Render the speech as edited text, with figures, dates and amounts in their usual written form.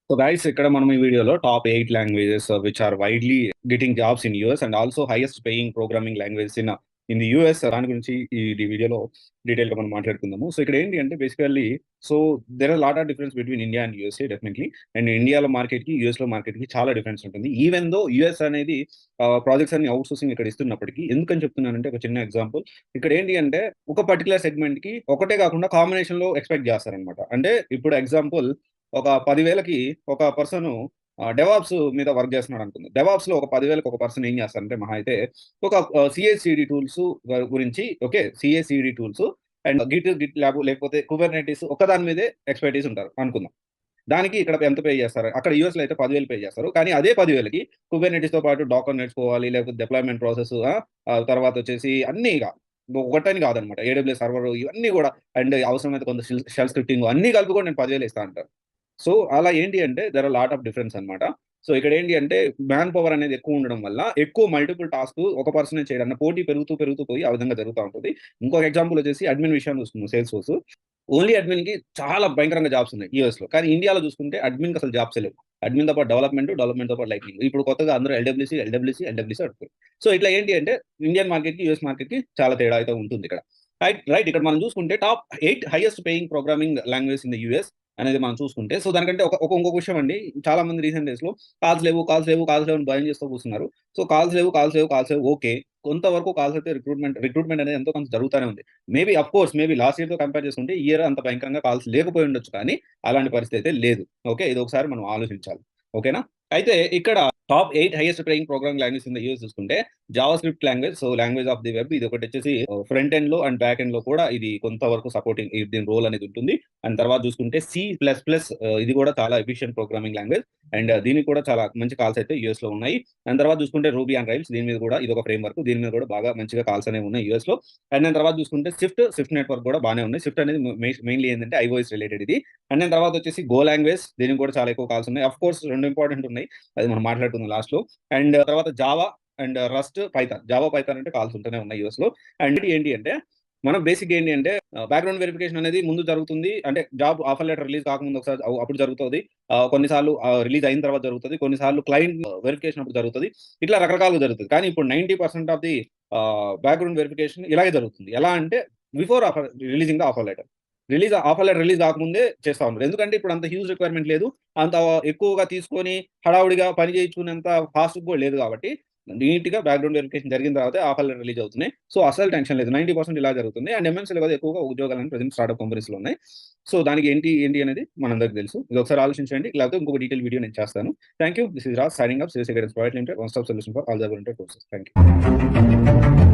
So guys, ఇక్కడ మనం ఈ వీడియోలో top 8 languages which are widely getting jobs in US and also highest paying programming languages in the US దాని గురించి ఈ వీడియోలో డీటెయిల్ గా మనం మాట్లాడుకుందాము. సో ఇక్కడ ఏంటి అంటే basically so there are lot of difference between India and USA definitely. And ఇండియాలో మార్కెట్ కి యూఎస్ లో మార్కెట్ కి చాలా డిఫరెన్స్ ఉంటుంది. ఈవెన్ దో యూఎస్ అనేది ప్రాజెక్ట్స్ అన్ని అవుట్ సోర్సింగ్ ఇక్కడ ఇస్తున్నప్పటికీ, ఎందుకని చెప్తున్నానంటే ఒక చిన్న ఎగ్జాంపుల్. ఇక్కడ ఏంటి అంటే ఒక పర్టికులర్ సెగ్మెంట్ కి ఒకటే కాకుండా కాంబినేషన్ లో ఎక్స్పెక్ట్ చేస్తారనమాట. అంటే ఇప్పుడు ఎగ్జాంపుల్ ఒక 10,000కి ఒక పర్సన్ డెవాప్స్ మీద వర్క్ చేస్తున్నాడు అనుకుంది. డెవాప్స్ లో ఒక 10,000కి ఒక పర్సన్ ఏం చేస్తారంటే మహా అయితే ఒక సిఎస్సిడి టూల్స్ గురించి, okay, CSCD tools and GitLab లేకపోతే కుబర్నెటిస్ ఒకదాని మీదే ఎక్స్పర్టీస్ ఉంటారు అనుకుందాం. దానికి ఇక్కడ ఎంత పే చేస్తారు? అక్కడ యూఎస్ లో అయితే 10,000 పే చేస్తారు. కానీ అదే 10,000కి కుబర్నెటిస్ తో పాటు డాకర్ నేర్చుకోవాలి, లేకపోతే డిప్లాయ్మెంట్ ప్రాసెస్, తర్వాత వచ్చేసి అన్ని ఇక ఒకటని కాదనమాట. ఏడబ్ల్యూఎస్ సర్వర్ ఇవన్నీ కూడా అండ్ అవసరమైతే కొంత షెల్ స్క్రిప్టింగ్ అన్ని కలిపి కూడా నేను 10,000 ఇస్తా అంటారు. సో అలా ఏంటి అంటే there are lot of difference అనమాట. సో ఇక్కడ ఏంటి అంటే మ్యాన్ పవర్ అనేది ఎక్కువ ఉండడం వల్ల ఎక్కువ మల్టిపుల్ టాస్క్ ఒక పర్సనే చేయడం, పోటీ పెరుగుతూ పెరుగుతూ పోయి ఆ విధంగా జరుగుతూ ఉంటుంది. ఇంకొక ఎగ్జాంపుల్ వచ్చేసి అడ్మిన్ విషయాన్ని చూస్తున్నాం. సేల్స్ ఫోర్స్ ఓన్లీ అడ్మిన్ కి చాలా భయంకరంగా జాబ్స్ ఉన్నాయి యూఎస్ లో. కానీ ఇండియాలో చూసుకుంటే అడ్మిన్ కి అసలు జాబ్స్ లేవు. అడ్మిన్ తో పాటు డెవలప్మెంట్ తో పాటు లైటింగ్. ఇప్పుడు కొత్తగా అందరూ ఎల్డబ్ల్యూసీ అడుగుతారు. సో ఇట్లా ఏంటి అంటే ఇండియన్ మార్కెట్ కి యూఎస్ మార్కెట్ కి చాలా తేడా అయితే ఉంటుంది ఇక్కడ. రైట్ ఇక్కడ మనం చూసుకుంటే top 8 highest paying programming language in the US అనేది మనం చూసుకుంటే, సో దానికంటే ఇంకొక విషయం అండి. చాలా మంది రీసెంట్ డేస్ లో కాల్స్ లేవు అని భయం చేస్తూ కూర్చున్నారు. సో కాల్స్ లేవు ఓకే. కొంతవరకు కాల్స్ అయితే రిక్రూట్మెంట్ అనేది ఎంతో కొంత జరుగుతూనే ఉంది. Maybe of course maybe last year తో కంపేర్ చేసుకుంటే ఈ ఇయర్ అంత భయంకరంగా కాల్స్ లేకపోయి ఉండొచ్చు, కానీ అలాంటి పరిస్థితి అయితే లేదు. ఓకే, ఇది ఒకసారి మనం ఆలోచించాలి. ఓకేనా? అయితే ఇక్కడ top 8 highest paying programming language in the US చూసుకుంటే JavaScript language, so language of the web, ఇది ఒకటి వచ్చేసి ఫ్రంట్ ఎండ్ లో అండ్ బ్యాక్ ఎండ్ లో కూడా ఇది కొంతవరకు సపోర్టింగ్ దీని రోల్ అనేది ఉంటుంది. అండ్ తర్వాత చూసుకుంటే C++, ఇది కూడా చాలా ఎఫిషియెంట్ ప్రోగ్రామింగ్ లాంగ్వేజ్ అండ్ దీనికి కూడా చాలా మంచి కాల్స్ అయితే యూఎస్ లో ఉన్నాయి. అండ్ తర్వాత చూసుకుంటే రూబీ అండ్ రైల్స్, దీని మీద కూడా ఇది ఒక ఫ్రేమ్ వర్క్, దీని మీద కూడా బాగా మంచిగా కాల్స్ అనేవి ఉన్నాయి యూఎస్ లో. అండ్ దాని తర్వాత చూసుకుంటే స్విఫ్ట్ నెట్వర్క్ కూడా బాగానే ఉన్నాయి. స్విఫ్ట్ అనేది మెయిన్లీ ఏంటంటే ఐఓఎస్ రిలేటెడ్ ఇది. అండ్ దాని తర్వాత వచ్చేసి గో లాంగ్వేజ్, దీనికి కూడా చాలా ఎక్కువ కాల్స్ ఉన్నాయి. అఫ్ కోర్స్ రెండు ఇంపార్టెంట్ ఉన్నాయి, అది మనం మాట్లాడుతున్నాం లాస్ట్ లో. అండ్ తర్వాత Java and rust Python. Java Python అంటే కాల్స్ ఉంటూనే ఉన్నాయి యూఎస్ లో. అండ్ ఏంటి అంటే మనం బేసిక్ ఏంటి అంటే బ్యాక్గ్రౌండ్ వెరిఫికేషన్ అనేది ముందు జరుగుతుంది. అంటే జాబ్ ఆఫర్ లెటర్ రిలీజ్ కాకముందు ఒకసారి అప్పుడు జరుగుతుంది. కొన్నిసార్లు రిలీజ్ అయిన తర్వాత జరుగుతుంది. కొన్నిసార్లు క్లయింట్ వెరిఫికేషన్ అప్పుడు జరుగుతుంది. ఇట్లా రకరకాలుగా జరుగుతుంది. కానీ ఇప్పుడు 90% ఆఫ్ ది బ్యాక్గ్రౌండ్ వెరిఫికేషన్ ఇలాగే జరుగుతుంది. ఎలా అంటే before offer releasing the offer letter. Offer letter release కాకముందే చేస్తా ఉన్నారు. ఎందుకంటే ఇప్పుడు అంత హ్యూజ్ రిక్వైర్మెంట్ లేదు. అంత ఎక్కువగా తీసుకొని హడావుడిగా పని చేయించుకునేంత ఫాస్ట్ కూడా లేదు కాబట్టి నీట్ గా బ్యాక్గ్రౌండ్ వెరిఫికేషన్ జరిగిన తర్వాత ఆఫర్ లెటర్ రిలీజ్ అవుతున్నాయి. సో అసలు టెన్షన్ లేదు. 90% ఇలా జరుగుతుంది. అండ్ ఎంఎన్సీలో కూడా ఎక్కువగా ఉద్యోగాలు ప్రెజెంట్ స్టార్ట్అప్ కంపెనీస్ లో ఉన్నాయి. సో దానికి ఏంటి అనేది మనందరికి తెలుసు. ఇది ఒకసారి ఆలోచించండి, లేకపోతే ఇంకొక డీటెయిల్ వీడియో నేను చేస్తాను. Thank you. This is Raj signing up. CSC guidance provide limited, one stop solution for all the courses. Thank you.